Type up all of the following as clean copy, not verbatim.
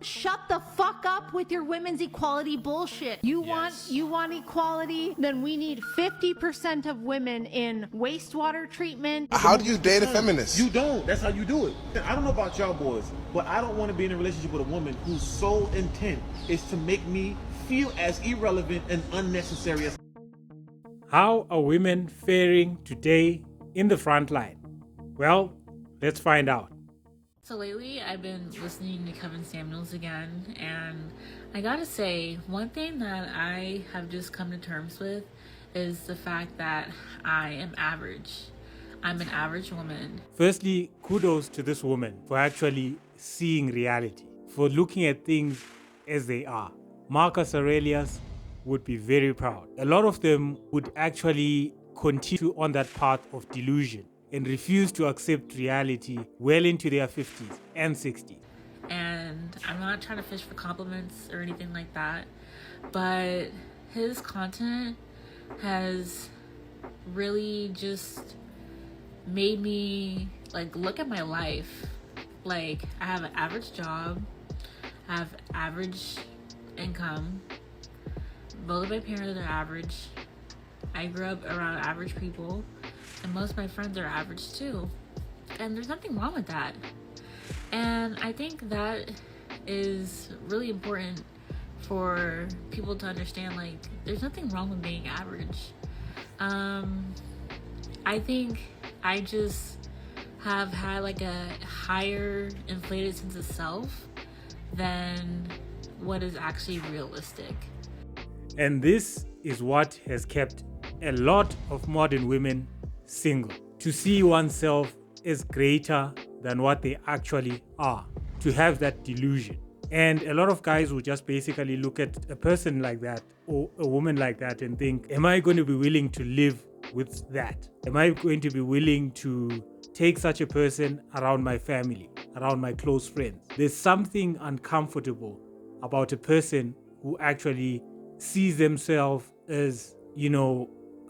Shut the fuck up with your women's equality bullshit. You want equality? Then we need 50% of women in wastewater treatment. How do you date a feminist? You don't. That's how you do it. I don't know about y'all boys, but I don't want to be in a relationship with a woman whose sole intent is to make me feel as irrelevant and unnecessary as. How are women faring today in the front line? Well, let's find out. So lately I've been listening to Kevin Samuels again, and I gotta say, one thing that I have just come to terms with is the fact that I am average. I'm an average woman. Firstly, kudos to this woman for actually seeing reality, for looking at things as they are. Marcus Aurelius would be very proud. A lot of them would actually continue on that path of delusion and refuse to accept reality well into their 50s and 60s. And I'm not trying to fish for compliments or anything like that, but his content has really just made me look at my life. I have an average job, I have average income, both of my parents are average, I grew up around average people, and most of my friends are average too. And there's nothing wrong with that. And I think that is really important for people to understand, there's nothing wrong with being average. I think I just have had a higher inflated sense of self than what is actually realistic. And this is what has kept a lot of modern women single. To see oneself as greater than what they actually are. To have that delusion. And a lot of guys will just basically look at a person like that or a woman like that and think, am I going to be willing to live with that? Am I going to be willing to take such a person around my family, around my close friends? There's something uncomfortable about a person who actually sees themselves as,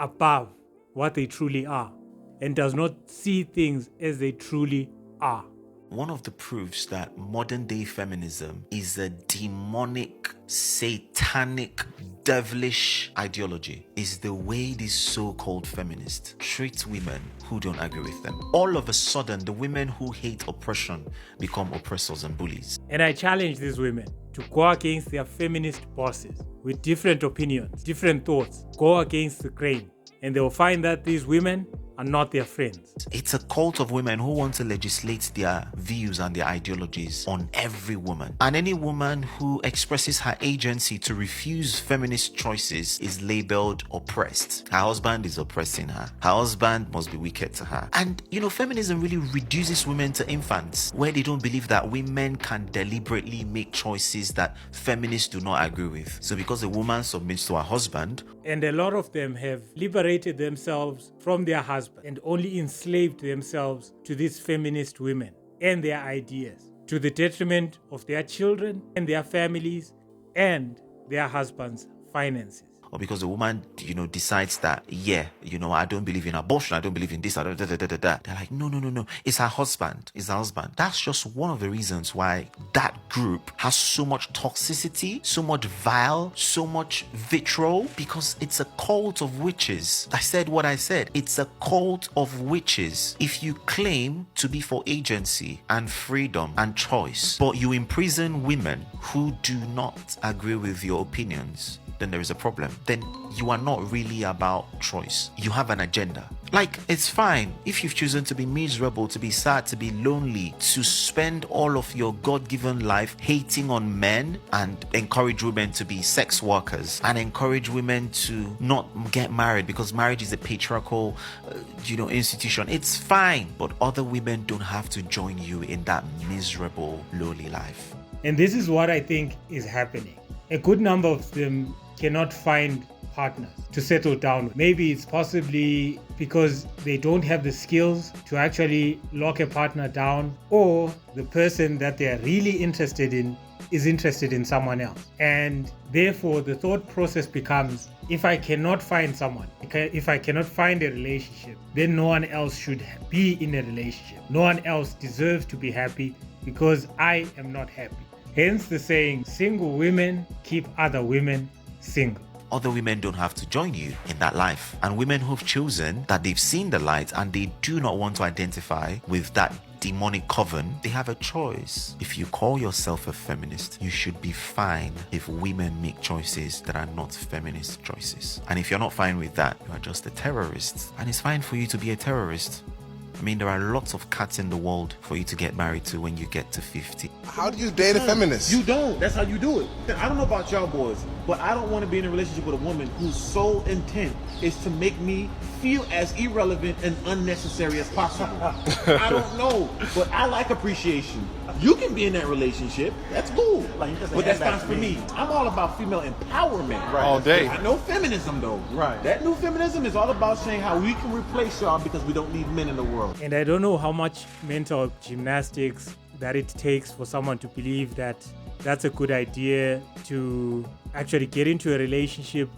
above what they truly are and does not see things as they truly are. One of the proofs that modern day feminism is a demonic, satanic, devilish ideology is the way these so-called feminists treat women who don't agree with them. All of a sudden, the women who hate oppression become oppressors and bullies. And I challenge these women to go against their feminist bosses with different opinions, different thoughts, go against the grain. And they will find that these women are not their friends. It's a cult of women who want to legislate their views and their ideologies on every woman. And any woman who expresses her agency to refuse feminist choices is labeled oppressed. Her husband is oppressing her. Her husband must be wicked to her. And feminism really reduces women to infants, where they don't believe that women can deliberately make choices that feminists do not agree with. So because a woman submits to her husband, and a lot of them have liberated themselves from their husband and only enslaved themselves to these feminist women and their ideas, to the detriment of their children and their families and their husbands' finances. or because the woman, decides that, I don't believe in abortion, I don't believe in this, They're like, no, it's her husband. That's just one of the reasons why that group has so much toxicity, so much vile, so much vitriol, because it's a cult of witches. I said what I said. It's a cult of witches. If you claim to be for agency and freedom and choice, but you imprison women who do not agree with your opinions, then there is a problem. Then you are not really about choice. You have an agenda. It's fine if you've chosen to be miserable, to be sad, to be lonely, to spend all of your God-given life hating on men and encourage women to be sex workers and encourage women to not get married because marriage is a patriarchal, institution. It's fine, but other women don't have to join you in that miserable, lowly life. And this is what I think is happening. A good number of them cannot find partners to settle down with. Maybe it's possibly because they don't have the skills to actually lock a partner down, or the person that they're really interested in is interested in someone else. And therefore the thought process becomes, if I cannot find someone, if I cannot find a relationship, then no one else should be in a relationship. No one else deserves to be happy because I am not happy. Hence the saying, single women keep other women single. Other women don't have to join you in that life. And women who've chosen that they've seen the light and they do not want to identify with that demonic coven, they have a choice. If you call yourself a feminist, you should be fine if women make choices that are not feminist choices. And if you're not fine with that, you are just a terrorist. And it's fine for you to be a terrorist. I mean, there are lots of cats in the world for you to get married to when you get to 50. How do you date a feminist? You don't. That's how you do it. I don't know about y'all boys, but I don't want to be in a relationship with a woman whose sole intent is to make me feel as irrelevant and unnecessary as possible. I don't know, but I like appreciation. You can be in that relationship. That's cool. But that's not for me. I'm all about female empowerment. Right. All day. I know feminism, though. Right. That new feminism is all about saying how we can replace y'all because we don't need men in the world. And I don't know how much mental gymnastics that it takes for someone to believe that that's a good idea to actually get into a relationship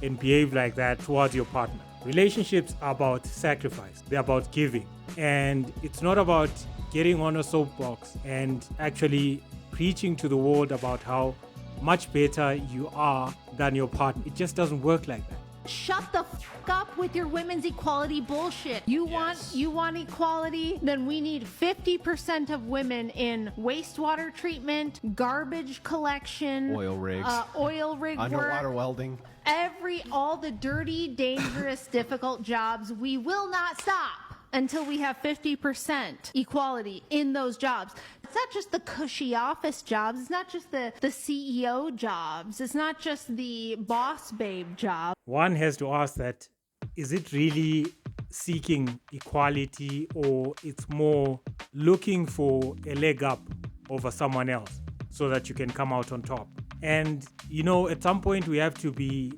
and behave like that towards your partner. Relationships are about sacrifice. They're about giving. And it's not about getting on a soapbox and actually preaching to the world about how much better you are than your partner. It just doesn't work like that. Shut the fuck up with your women's equality bullshit. You want equality? Then we need 50% of women in wastewater treatment, garbage collection, Oil rigs. Oil rig Underwater work, welding. all the dirty, dangerous, difficult jobs. We will not stop until we have 50% equality in those jobs. It's not just the cushy office jobs. It's not just the CEO jobs. It's not just the boss babe job. One has to ask that, is it really seeking equality, or it's more looking for a leg up over someone else so that you can come out on top? And, at some point we have to be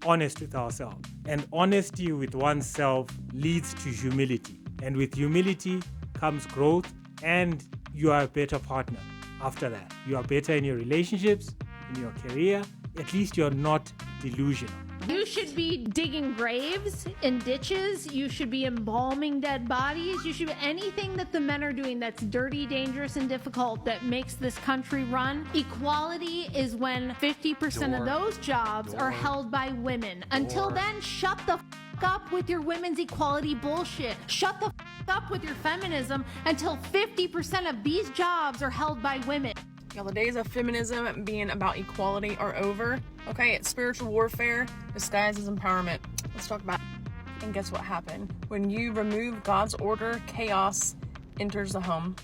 honest with ourselves. And honesty with oneself leads to humility. And with humility comes growth, and you are a better partner after that. You are better in your relationships, in your career. At least you're not delusional. You should be digging graves in ditches. You should be embalming dead bodies. You should be anything that the men are doing that's dirty, dangerous, and difficult that makes this country run. Equality is when 50% of those jobs are held by women. Until then, shut the up with your women's equality bullshit. Shut the up with your feminism until 50% of these jobs are held by women. Y'all, the days of feminism being about equality are over. Okay, it's spiritual warfare disguised as empowerment. Let's talk about it. And guess what happened? When you remove God's order, chaos enters the home.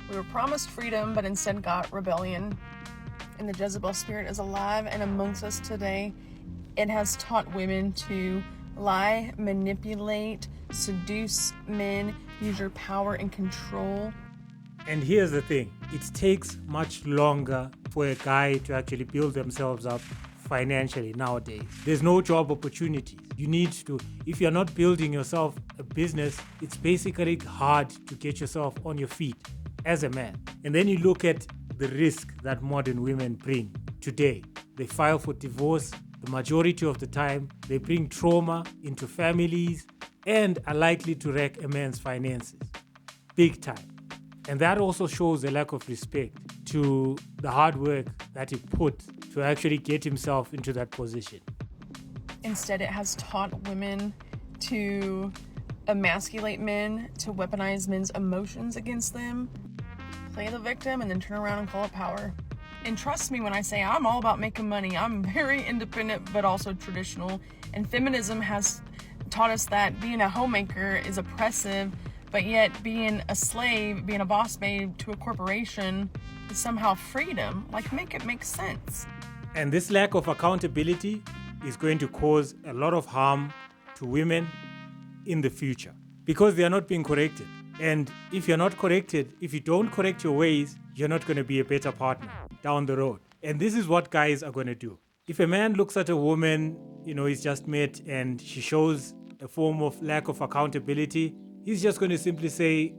We were promised freedom, but instead got rebellion. And the Jezebel spirit is alive and amongst us today. It has taught women to lie, manipulate, seduce men, use your power and control. And here's the thing, it takes much longer for a guy to actually build themselves up financially nowadays. There's no job opportunities. You need to, if you're not building yourself a business, it's basically hard to get yourself on your feet as a man. And then you look at the risk that modern women bring today. They file for divorce. The majority of the time, they bring trauma into families and are likely to wreck a man's finances. Big time. And that also shows a lack of respect to the hard work that he put to actually get himself into that position. Instead, it has taught women to emasculate men, to weaponize men's emotions against them, play the victim, and then turn around and call it power. And trust me when I say I'm all about making money. I'm very independent, but also traditional. And feminism has taught us that being a homemaker is oppressive, but yet being a slave, being a boss babe to a corporation is somehow freedom. Like, make it make sense. And this lack of accountability is going to cause a lot of harm to women in the future because they are not being corrected. And if you're not corrected, if you don't correct your ways, you're not going to be a better partner down the road. And this is what guys are going to do. If a man looks at a woman, he's just met and she shows a form of lack of accountability, he's just going to simply say,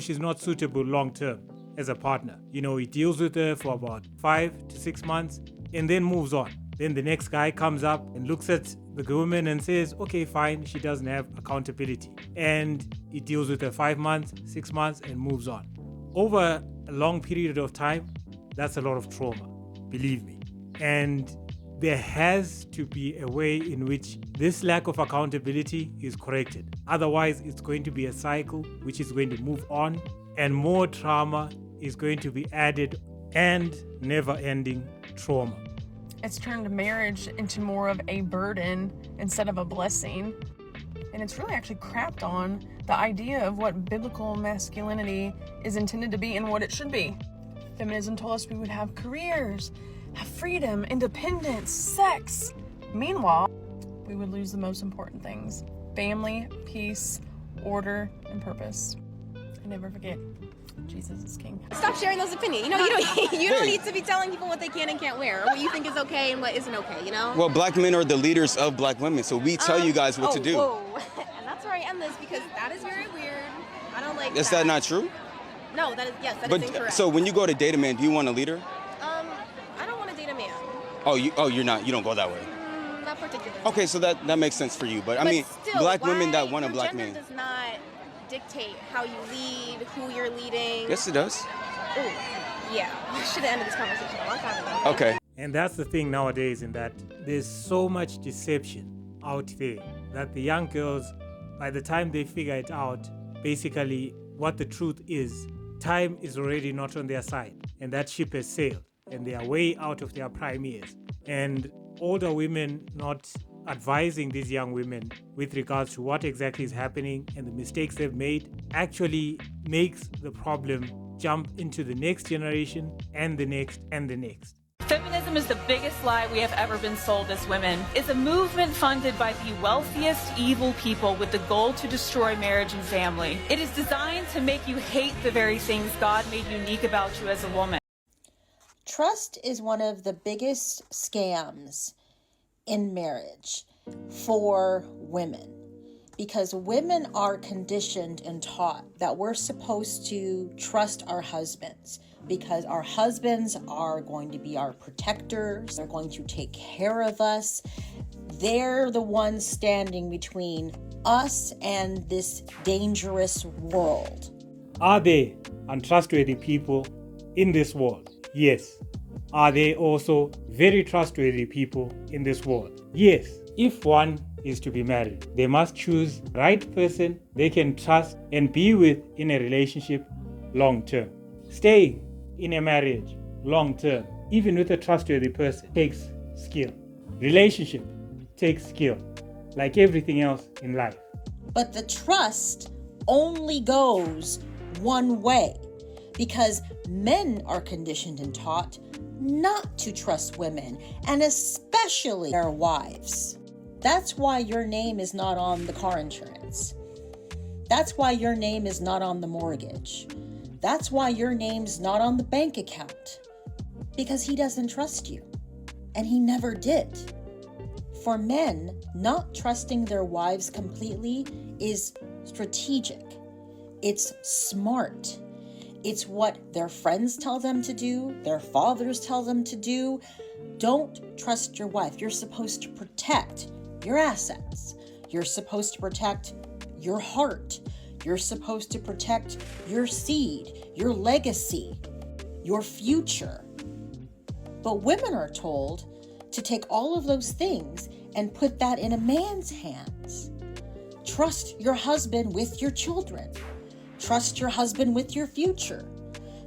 she's not suitable long term as a partner. He deals with her for about 5 to 6 months and then moves on. Then the next guy comes up and looks at the woman and says, okay, fine, she doesn't have accountability. And he deals with her 5 months, 6 months and moves on. Over a long period of time, That's a lot of trauma, believe me. And there has to be a way in which this lack of accountability is corrected. Otherwise, it's going to be a cycle which is going to move on, and more trauma is going to be added, and never-ending trauma. It's turned marriage into more of a burden instead of a blessing. And it's really actually crapped on the idea of what biblical masculinity is intended to be and what it should be. Feminism told us we would have careers, have freedom, independence, sex. Meanwhile, we would lose the most important things: family, peace, order, and purpose. And never forget, Jesus is king. Stop sharing those opinions. You know, you don't need to be telling people what they can and can't wear, or what you think is okay and what isn't okay, you know? Well, black men are the leaders of black women, so we tell you guys what to do. Whoa. And that's where I end this, because that is very weird. I don't like Is that not true? No, that is, yes, that is But incorrect. so when you go to date a man, do you want a leader? I don't want to date a man. You don't go that way. Not particularly. Okay, so that makes sense for you. But I mean, still, black women why that want a your black gender man. does not dictate how you lead, who you're leading. Yes, it does. Ooh, yeah. We should have ended this conversation a long time ago. Okay. And that's the thing nowadays, in that there's so much deception out there that the young girls, by the time they figure it out, basically what the truth is, time is already not on their side, and that ship has sailed, and they are way out of their prime years. And older women not advising these young women with regards to what exactly is happening and the mistakes they've made actually makes the problem jump into the next generation and the next and the next. Feminism is the biggest lie we have ever been sold as women. It's a movement funded by the wealthiest evil people with the goal to destroy marriage and family. It is designed to make you hate the very things God made unique about you as a woman. Trust is one of the biggest scams in marriage for women, because women are conditioned and taught that we're supposed to trust our husbands, because our husbands are going to be our protectors, they're going to take care of us. They're the ones standing between us and this dangerous world. Are there untrustworthy people in this world? Yes. Are there also very trustworthy people in this world? Yes. If one is to be married, they must choose the right person they can trust and be with in a relationship long term. Staying in a marriage long term, even with a trustworthy person, takes skill. Relationship takes skill, like everything else in life. But the trust only goes one way, because men are conditioned and taught not to trust women, and especially their wives. That's why your name is not on the car insurance. That's why your name is not on the mortgage. That's why your name's not on the bank account. Because he doesn't trust you. And he never did. For men, not trusting their wives completely is strategic. It's smart. It's what their friends tell them to do, their fathers tell them to do. Don't trust your wife. You're supposed to protect your assets. You're supposed to protect your heart. You're supposed to protect your seed, your legacy, your future. But women are told to take all of those things and put that in a man's hands. Trust your husband with your children. Trust your husband with your future.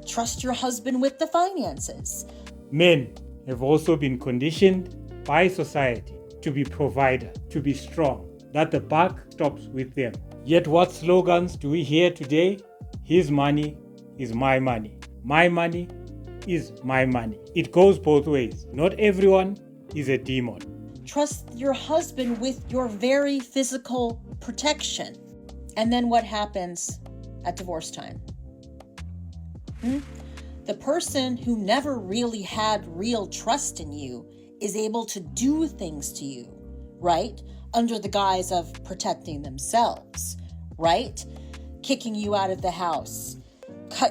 Trust your husband with the finances. Men have also been conditioned by society to be provider, to be strong, that the buck stops with them. Yet what slogans do we hear today? His money is my money. My money is my money. It goes both ways. Not everyone is a demon. Trust your husband with your very physical protection. And then what happens at divorce time? The person who never really had real trust in you is able to do things to you, right? Under the guise of protecting themselves, right? Kicking you out of the house,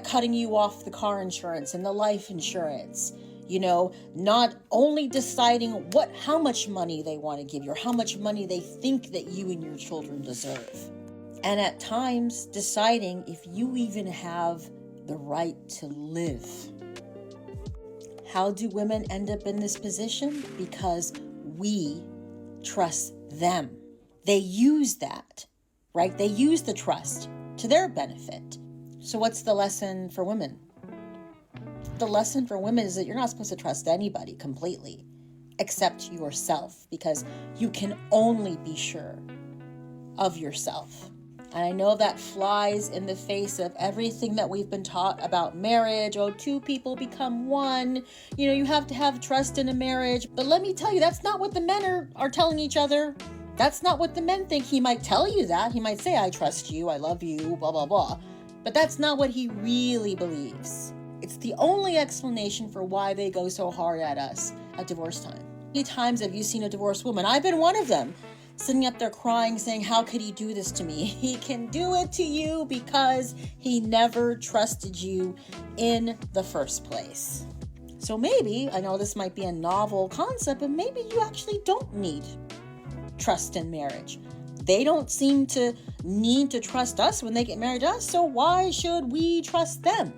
cutting you off the car insurance and the life insurance, not only deciding how much money they want to give you or how much money they think that you and your children deserve. And at times deciding if you even have the right to live. How do women end up in this position? Because we trust them. They use that, right? They use the trust to their benefit. So what's the lesson for women? The lesson for women is that you're not supposed to trust anybody completely except yourself, because you can only be sure of yourself. And I know that flies in the face of everything that we've been taught about marriage. Oh, two people become one. You know, you have to have trust in a marriage. But let me tell you, that's not what the men are telling each other. That's not what the men think. He might tell you that. He might say, I trust you, I love you, blah, blah, blah. But that's not what he really believes. It's the only explanation for why they go so hard at us at divorce time. How many times have you seen a divorced woman? I've been one of them, sitting up there crying, saying, how could he do this to me? He can do it to you because he never trusted you in the first place. So maybe, I know this might be a novel concept, but maybe you actually don't need trust in marriage. They don't seem to need to trust us when they get married to us, so why should we trust them?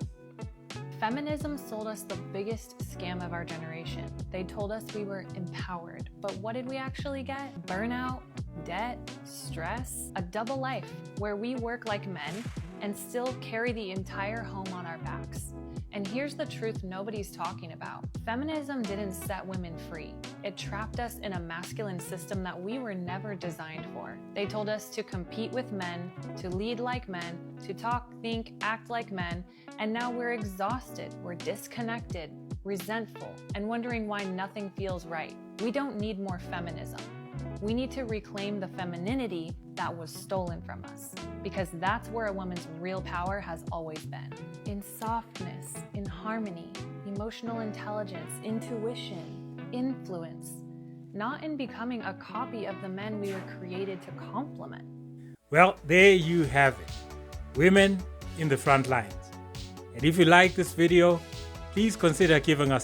Feminism sold us the biggest scam of our generation. They told us we were empowered, but what did we actually get? Burnout, debt, stress, a double life where we work like men and still carry the entire home on our backs. And here's the truth nobody's talking about. Feminism didn't set women free. It trapped us in a masculine system that we were never designed for. They told us to compete with men, to lead like men, to talk, think, act like men, and now we're exhausted, we're disconnected, resentful, and wondering why nothing feels right. We don't need more feminism. We need to reclaim the femininity that was stolen from us, because that's where a woman's real power has always been. In softness, in harmony, emotional intelligence, intuition, influence, not in becoming a copy of the men we were created to complement. Well, there you have it. Women in the front lines. And if you like this video, please consider giving us